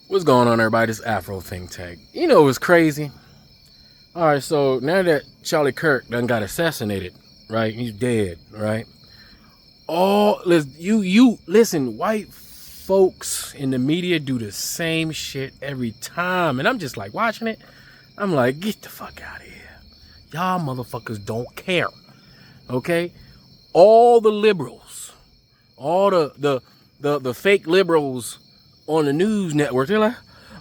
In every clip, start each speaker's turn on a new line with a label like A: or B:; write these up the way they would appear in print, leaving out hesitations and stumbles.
A: What's going on, everybody? This Afro Think. You know what's crazy? All right, so now that Charlie Kirk done got assassinated, right? He's dead, right? You listen. White folks in the media do the same shit every time, and I'm just like watching it. I'm like, get the fuck out of here, y'all motherfuckers don't care, okay? All the liberals, all the fake liberals on the news network, they're like,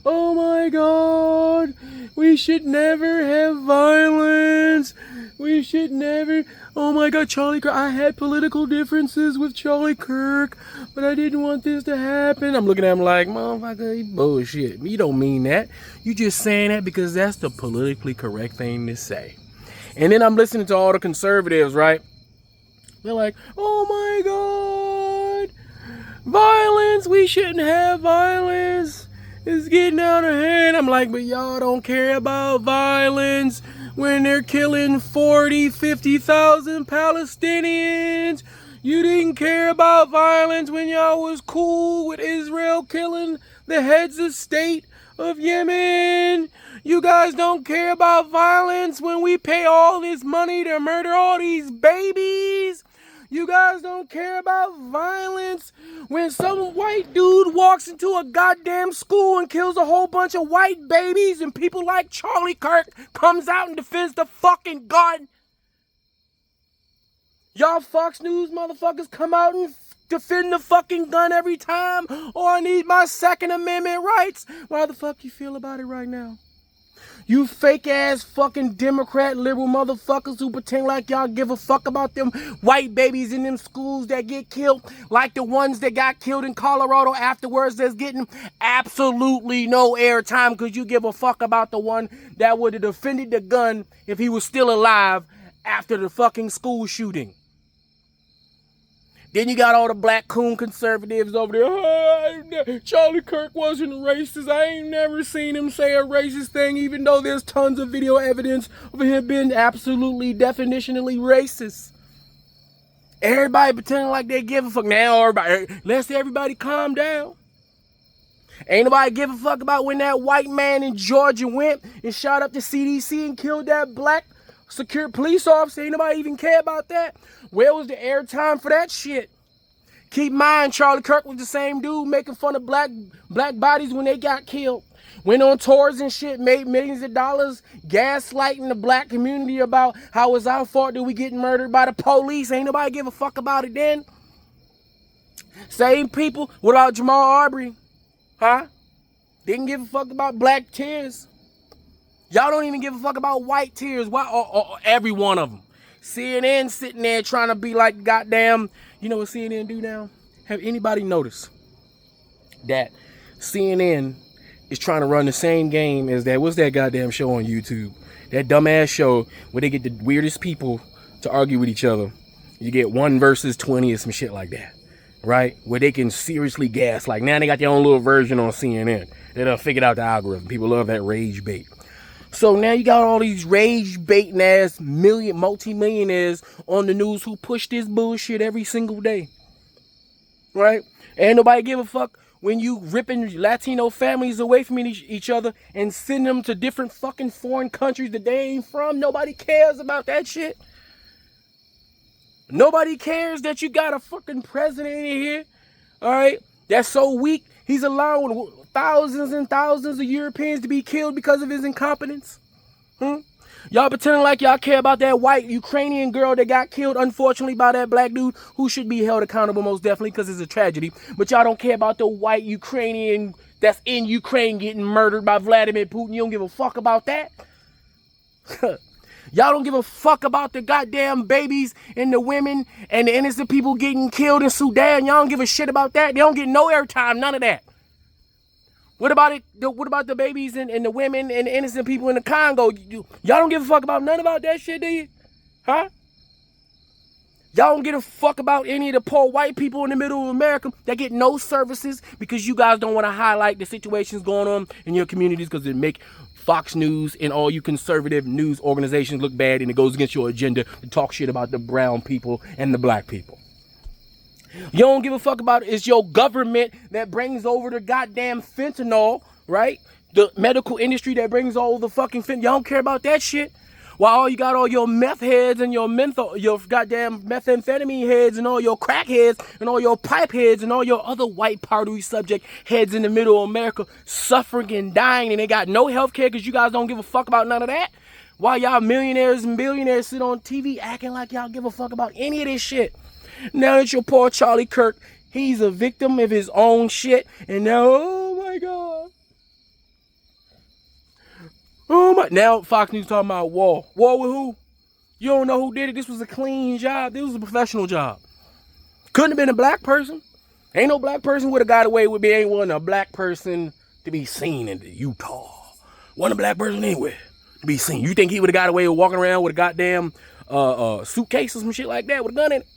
A: oh my God, we should never have violence. We should never. Oh my God, Charlie Kirk. I had political differences with Charlie Kirk, but I didn't want this to happen. I'm looking at him like, motherfucker, you bullshit. You don't mean that. You just saying that because that's the politically correct thing to say. And then I'm listening to all the conservatives, right? They're like, oh my God, violence. We shouldn't have violence. It's getting out of hand. I'm like, but y'all don't care about violence when they're killing 40, 50,000 Palestinians. You didn't care about violence when y'all was cool with Israel killing the heads of state of Yemen. You guys don't care about violence when we pay all this money to murder all these babies. You guys don't care about violence when some white dude walks into a goddamn school and kills a whole bunch of white babies and people like Charlie Kirk comes out and defends the fucking gun. Y'all Fox News motherfuckers come out and defend the fucking gun every time. Oh, I need my Second Amendment rights. How the fuck you feel about it right now? You fake ass fucking Democrat liberal motherfuckers who pretend like y'all give a fuck about them white babies in them schools that get killed, like the ones that got killed in Colorado afterwards that's getting absolutely no airtime because you give a fuck about the one that would have defended the gun if he was still alive after the fucking school shooting. Then you got all the black coon conservatives over there. Oh, Charlie Kirk wasn't racist. I ain't never seen him say a racist thing, even though there's tons of video evidence of him being absolutely definitionally racist. Everybody pretending like they give a fuck. Now, let's everybody calm down. Ain't nobody give a fuck about when that white man in Georgia went and shot up the CDC and killed that black secure police officer. Ain't nobody even care about that. Where was the airtime for that shit? Keep in mind, Charlie Kirk was the same dude making fun of black bodies when they got killed. Went on tours and shit, made millions of dollars gaslighting the black community about how it's our fault that we getting murdered by the police. Ain't nobody give a fuck about it then. Same people. What about Jamal Arbery? Huh? Didn't give a fuck about black tears. Y'all don't even give a fuck about white tears. Why? Every one of them. CNN sitting there trying to be like goddamn, you know what CNN do now? Have anybody noticed that CNN is trying to run the same game as that? What's that goddamn show on YouTube? That dumbass show where they get the weirdest people to argue with each other. You get 1 versus 20 or some shit like that, right? Where they can seriously gas. Like now they got their own little version on CNN. They done figured out the algorithm. People love that rage bait. So now you got all these rage baiting ass multi-millionaires on the news who push this bullshit every single day. Right? Ain't nobody give a fuck when you ripping Latino families away from each other and send them to different fucking foreign countries that they ain't from. Nobody cares about that shit. Nobody cares that you got a fucking president in here. Alright? That's so weak. He's allowing thousands and thousands of Europeans to be killed because of his incompetence. Y'all pretending like y'all care about that white Ukrainian girl that got killed, unfortunately, by that black dude who should be held accountable most definitely because it's a tragedy. But y'all don't care about the white Ukrainian that's in Ukraine getting murdered by Vladimir Putin. You don't give a fuck about that. Y'all don't give a fuck about the goddamn babies and the women and the innocent people getting killed in Sudan. Y'all don't give a shit about that. They don't get no airtime, none of that. What about it? What about the babies and the women and the innocent people in the Congo? Y'all don't give a fuck about none about that shit, do you? Huh? Y'all don't give a fuck about any of the poor white people in the middle of America that get no services because you guys don't want to highlight the situations going on in your communities because it make Fox News and all you conservative news organizations look bad, and it goes against your agenda to talk shit about the brown people and the black people. You don't give a fuck about it. It's your government that brings over the goddamn fentanyl right? The medical industry that brings all the fucking y'all don't care about that shit. While you got all your meth heads and your goddamn methamphetamine heads and all your crack heads and all your pipe heads and all your other white powdery subject heads in the middle of America suffering and dying, and they got no health care because you guys don't give a fuck about none of that. While y'all millionaires and billionaires sit on TV acting like y'all give a fuck about any of this shit. Now it's your poor Charlie Kirk. He's a victim of his own shit. And now, oh my God. Oh my. Now Fox News talking about war. War with who? You don't know who did it. This was a clean job. This was a professional job. Couldn't have been a black person. Ain't no black person would have got away with it. Ain't one a black person to be seen in Utah. Wasn't a black person anywhere to be seen. You think he would have got away with walking around with a goddamn suitcase or some shit like that with a gun in it?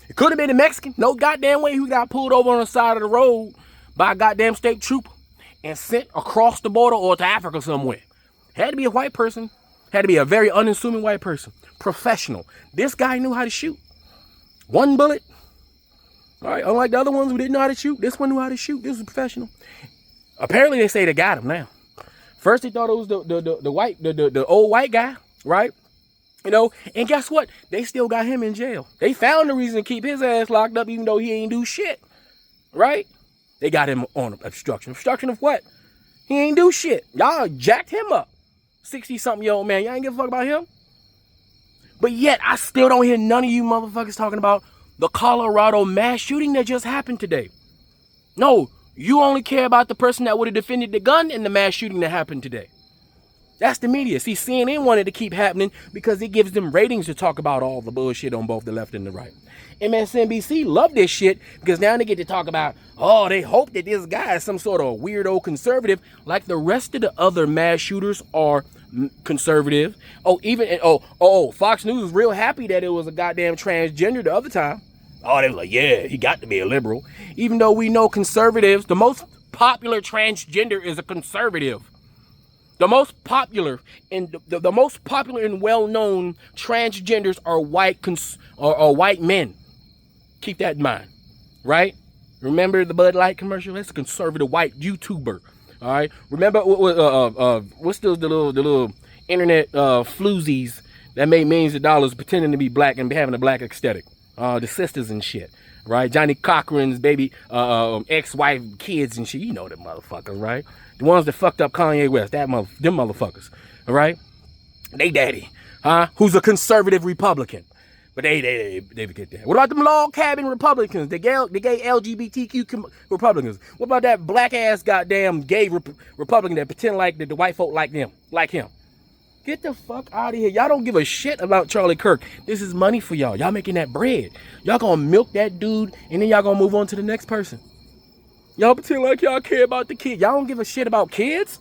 A: It could have been a Mexican. No goddamn way he got pulled over on the side of the road by a goddamn state trooper and sent across the border or to Africa somewhere. Had to be a white person. Had to be a very unassuming white person. Professional. This guy knew how to shoot. One bullet. All right, unlike the other ones who didn't know how to shoot, this one knew how to shoot. This was professional. Apparently, they say they got him now. First, they thought it was the old white guy, right? You know, and guess what? They still got him in jail. They found a reason to keep his ass locked up, even though he ain't do shit, right? They got him on obstruction. Obstruction of what? He ain't do shit. Y'all jacked him up. 60-something-year-old man. Y'all ain't give a fuck about him. But yet, I still don't hear none of you motherfuckers talking about the Colorado mass shooting that just happened today. No, you only care about the person that would have defended the gun in the mass shooting that happened today. That's the media. See, CNN wanted to keep happening because it gives them ratings to talk about all the bullshit on both the left and the right. MSNBC love this shit because now they get to talk about, oh, they hope that this guy is some sort of weirdo conservative like the rest of the other mass shooters are conservative. Fox News was real happy that it was a goddamn transgender the other time. Oh, they was like, yeah, he got to be a liberal. Even though we know conservatives, the most popular transgender is a conservative. The most popular and the most popular and well-known transgenders are white men. Keep that in mind, right? Remember the Bud Light commercial? That's a conservative white YouTuber. All right. Remember what's the little internet floozies that made millions of dollars pretending to be black and having a black aesthetic? The sisters and shit, right? Johnny Cochran's baby ex-wife kids and shit. You know them motherfuckers, right? The ones that fucked up Kanye West, them motherfuckers, all right? They daddy, who's a conservative Republican. But they forget that. What about them log cabin Republicans, the gay LGBTQ Republicans? What about that black ass goddamn gay Republican that pretend like the white folk like him? Get the fuck out of here. Y'all don't give a shit about Charlie Kirk. This is money for y'all. Y'all making that bread. Y'all gonna milk that dude and then y'all gonna move on to the next person. Y'all pretend like y'all care about the kid. Y'all don't give a shit about kids.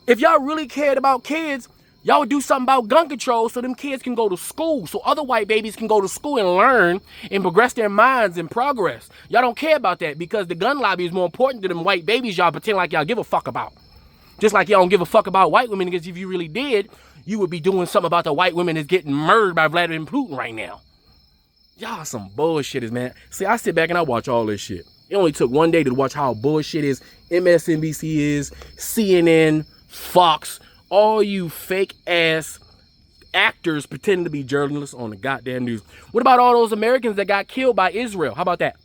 A: If y'all really cared about kids, y'all would do something about gun control so them kids can go to school, so other white babies can go to school and learn and progress their minds and progress. Y'all don't care about that because the gun lobby is more important to them white babies y'all pretend like y'all give a fuck about. Just like y'all don't give a fuck about white women, because if you really did, you would be doing something about the white women that's getting murdered by Vladimir Putin right now. Y'all some bullshitters, man. See, I sit back and I watch all this shit. It only took one day to watch how bullshit is MSNBC is, CNN, Fox, all you fake ass actors pretending to be journalists on the goddamn news. What about all those Americans that got killed by Israel? How about that?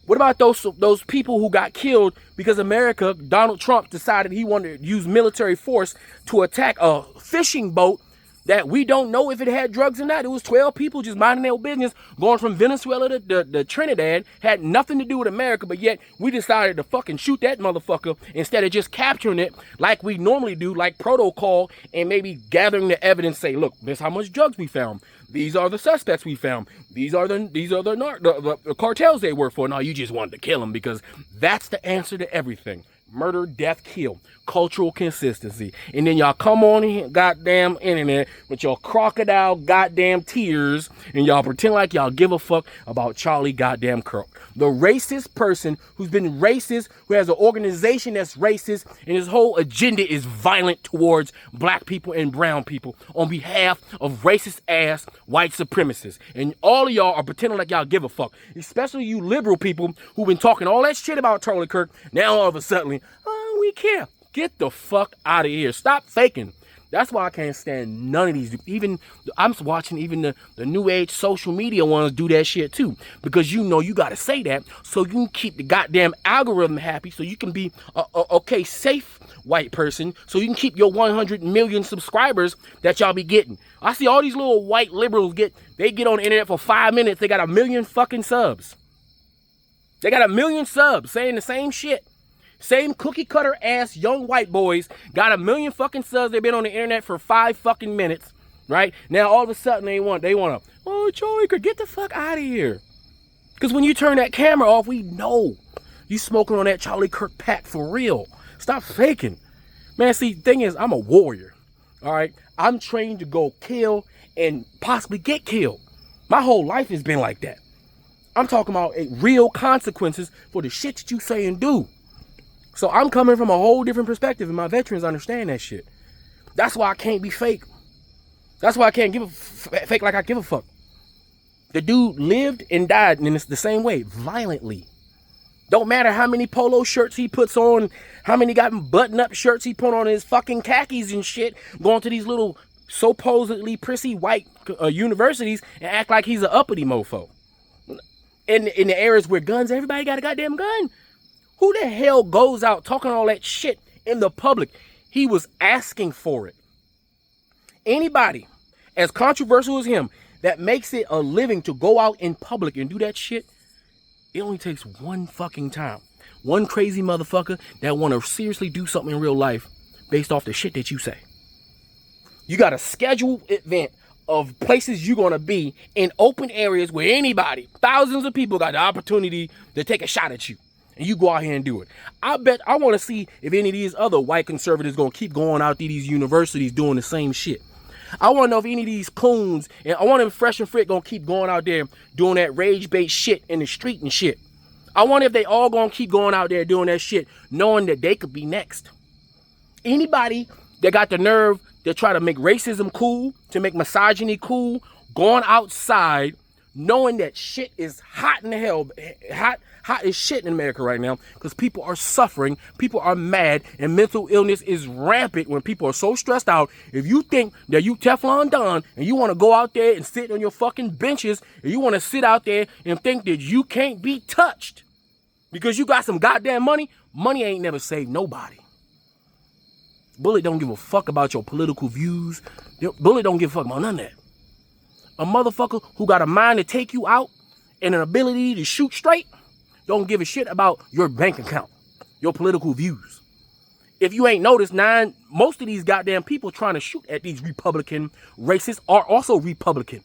A: What about those people who got killed because America, Donald Trump, decided he wanted to use military force to attack a fishing boat that we don't know if it had drugs or not? It was 12 people just minding their business, going from Venezuela to Trinidad, had nothing to do with America, but yet we decided to fucking shoot that motherfucker instead of just capturing it like we normally do, like protocol, and maybe gathering the evidence, say, look, this is how much drugs we found. These are the suspects we found. These are the cartels they work for. No, you just wanted to kill them because that's the answer to everything. Murder, death, kill. Cultural consistency. And then y'all come on the goddamn internet with your crocodile goddamn tears and y'all pretend like y'all give a fuck about Charlie goddamn Kirk. The racist person who's been racist, who has an organization that's racist, and his whole agenda is violent towards black people and brown people on behalf of racist ass white supremacists. And all of y'all are pretending like y'all give a fuck. Especially you liberal people who've been talking all that shit about Charlie Kirk. Now all of a sudden, oh, we care? Get the fuck out of here. Stop faking. That's why I can't stand none of these. Even I'm watching even the new age social media ones do that shit too. Because you know you gotta say that so you can keep the goddamn algorithm happy, so you can be a okay, safe white person, so you can keep your 100 million subscribers that y'all be getting. I see all these little white liberals get on the internet for 5 minutes, they got 1 million fucking subs. They got 1 million subs saying the same shit. Same cookie cutter ass young white boys got 1 million fucking subs. They've been on the internet for 5 fucking minutes, right? Now all of a sudden they want to, oh, Charlie Kirk, get the fuck out of here. Because when you turn that camera off, we know you smoking on that Charlie Kirk pack for real. Stop faking. Man, see, the thing is, I'm a warrior, all right? I'm trained to go kill and possibly get killed. My whole life has been like that. I'm talking about real consequences for the shit that you say and do. So I'm coming from a whole different perspective, and my veterans understand that shit. That's why I can't be fake. That's why I can't give a fake like I give a fuck. The dude lived and died in the same way, violently. Don't matter how many polo shirts he puts on, how many button-up shirts he put on his fucking khakis and shit, going to these little supposedly prissy white universities and act like he's an uppity mofo. In the areas where guns, everybody got a goddamn gun. Who the hell goes out talking all that shit in the public? He was asking for it. Anybody as controversial as him that makes it a living to go out in public and do that shit, it only takes one fucking time. One crazy motherfucker that want to seriously do something in real life based off the shit that you say. You got a scheduled event of places you're going to be in open areas where anybody, thousands of people got the opportunity to take a shot at you. And you go out here and do it. I want to see if any of these other white conservatives going to keep going out to these universities doing the same shit. I want to know if any of these coons, and I want them fresh and fit, going to keep going out there doing that rage-based shit in the street and shit. I wonder if they all going to keep going out there doing that shit, knowing that they could be next. Anybody that got the nerve to try to make racism cool, to make misogyny cool, going outside, knowing that shit is hot in the hell, hot as shit in America right now, because people are suffering, people are mad, and mental illness is rampant when people are so stressed out. If you think that you Teflon Don and you want to go out there and sit on your fucking benches, and you want to sit out there and think that you can't be touched because you got some goddamn money, money ain't never saved nobody. Bullet don't give a fuck about your political views. Bullet don't give a fuck about none of that. A motherfucker who got a mind to take you out and an ability to shoot straight don't give a shit about your bank account, your political views. If you ain't noticed, most of these goddamn people trying to shoot at these Republican racists are also Republican.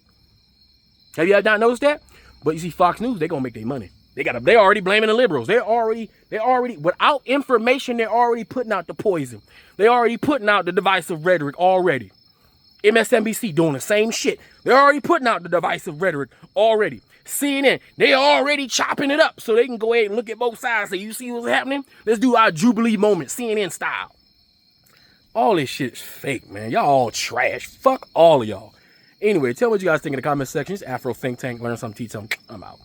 A: Have you not noticed that? But you see, Fox News, they gonna make their money. They already blaming the liberals. They already, without information, they're already putting out the poison. They already putting out the divisive rhetoric already. MSNBC doing the same shit. They're already putting out the divisive rhetoric already. CNN, they already chopping it up so they can go ahead and look at both sides. Say, you see what's happening? Let's do our Jubilee moment, CNN style. All this shit is fake, man. Y'all all trash. Fuck all of y'all. Anyway, tell me what you guys think in the comment section. It's Afro Think Tank. Learn something, teach something. I'm out.